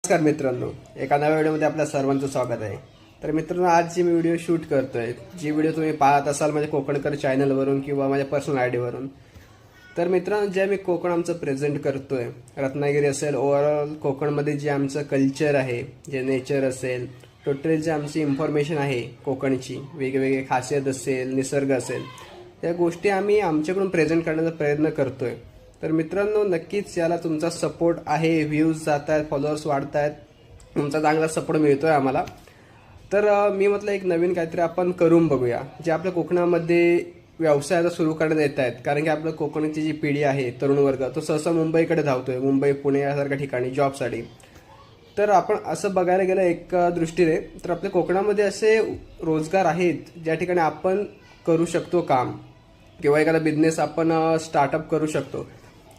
नमस्कार मित्रांनो, एका नव्या व्हिडिओमध्ये आपल्या सर्वांचं स्वागत आहे. तर मित्रांनो, आज जी मी व्हिडिओ शूट करतोय, जी व्हिडिओ तुम्ही पाहत असाल माझ्या कोकणकर चॅनलवरून किंवा माझ्या पर्सनल आय डीवरून. तर मित्रांनो, जे मी कोकण आमचं प्रेझेंट करतोय, रत्नागिरी असेल, ओव्हरऑल कोकणमध्ये जे आमचं कल्चर आहे, जे नेचर असेल, टोटली जे आमची इन्फॉर्मेशन आहे कोकणची, वेगवेगळे खासियत असेल, निसर्ग असेल, या गोष्टी आम्ही आमच्याकडून प्रेझेंट करण्याचा प्रयत्न करतोय. तर मित्रांनो, नक्कीच याला तुमचा सपोर्ट आहे. व्ह्यूज जात आहेत, फॉलोअर्स वाढत आहेत, तुमचा चांगला सपोर्ट मिळतोय आम्हाला. तर मी म्हटलं एक नवीन काहीतरी आपण करून बघूया, जे आपल्या कोकणामध्ये व्यवसाय आता सुरू करण्यात येत आहेत. कारण की आपलं कोकणची जी पिढी आहे, तरुण वर्ग, तो सहसा मुंबईकडे धावतोय, मुंबई पुणे यासारख्या ठिकाणी जॉबसाठी. तर आपण असं बघायला गेलं एक दृष्टीने, तर आपल्या कोकणामध्ये असे रोजगार आहेत ज्या ठिकाणी आपण करू शकतो काम, किंवा एखादा बिझनेस आपण स्टार्टअप करू शकतो.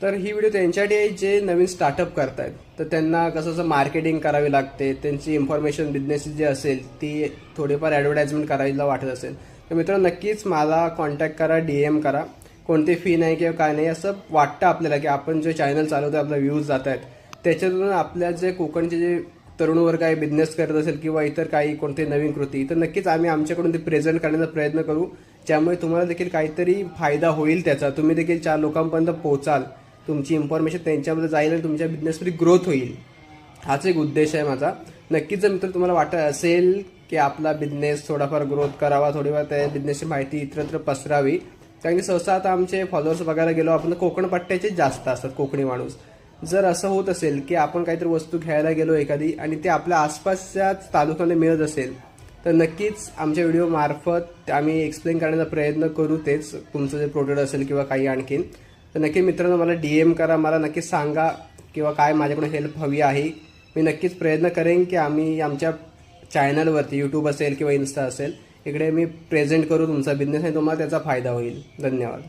तर ही व्हिडिओ त्यांच्यासाठी आहे जे नवीन स्टार्टअप करतायत. तर त्यांना कसं मार्केटिंग करावी लागते, त्यांची इन्फॉर्मेशन बिझनेस जे असेल ती थोडीफार ॲडव्हर्टाइजमेंट करायला वाटत असेल तर मित्रांनो, नक्कीच मला कॉन्टॅक्ट करा, DM करा. कोणती फी नाही किंवा काय नाही. असं वाटतं आपल्याला की आपण जे चॅनल चालवतो, आपला व्ह्यूज जात आहेत, त्याच्यातून आपल्या जे कोकणचे जे तरुण वर्ग आहे बिझनेस करत असेल किंवा इतर काही कोणते नवीन कृती, तर नक्कीच आम्ही आमच्याकडून ते प्रेझेंट करण्याचा प्रयत्न करू, ज्यामुळे तुम्हाला देखील काहीतरी फायदा होईल त्याचा. तुम्ही देखील 4 लोकांपर्यंत पोहोचाल, तुमची इन्फॉर्मेशन त्यांच्यामध्ये जाईल आणि तुमच्या बिझनेसमध्ये ग्रोथ होईल. हाच एक उद्देश आहे माझा. नक्कीच जर मित्र तुम्हाला वाटत असेल की आपला बिझनेस थोडाफार ग्रोथ करावा, थोडीफार त्या बिझनेसची माहिती इतरत्र पसरावी, कारण की सहसा आता आमचे फॉलोअर्स बघायला गेलो आपण, कोकण पट्ट्याचे जास्त असतात, कोकणी माणूस. जर असं होत असेल की आपण काहीतरी वस्तू घ्यायला गेलो एखादी आणि ते आपल्या आसपासच्याच तालुक्यामध्ये मिळत असेल, तर नक्कीच आमच्या व्हिडिओ मार्फत आम्ही एक्सप्लेन करण्याचा प्रयत्न करू तेच, तुमचं जे प्रोडक्ट असेल किंवा काही आणखीन. तर नक्की मित्रांनो, मला DM करा, मला नक्कीच सांगा किंवा काय माझ्याकडून हेल्प हवी आहे. मी नक्कीच प्रयत्न करेन की आम्ही आमच्या चॅनलवरती, यूट्यूब असेल किंवा इन्स्टा असेल, इकडे मी प्रेझेंट करू तुमचा बिझनेस आणि तुम्हाला त्याचा फायदा होईल. धन्यवाद.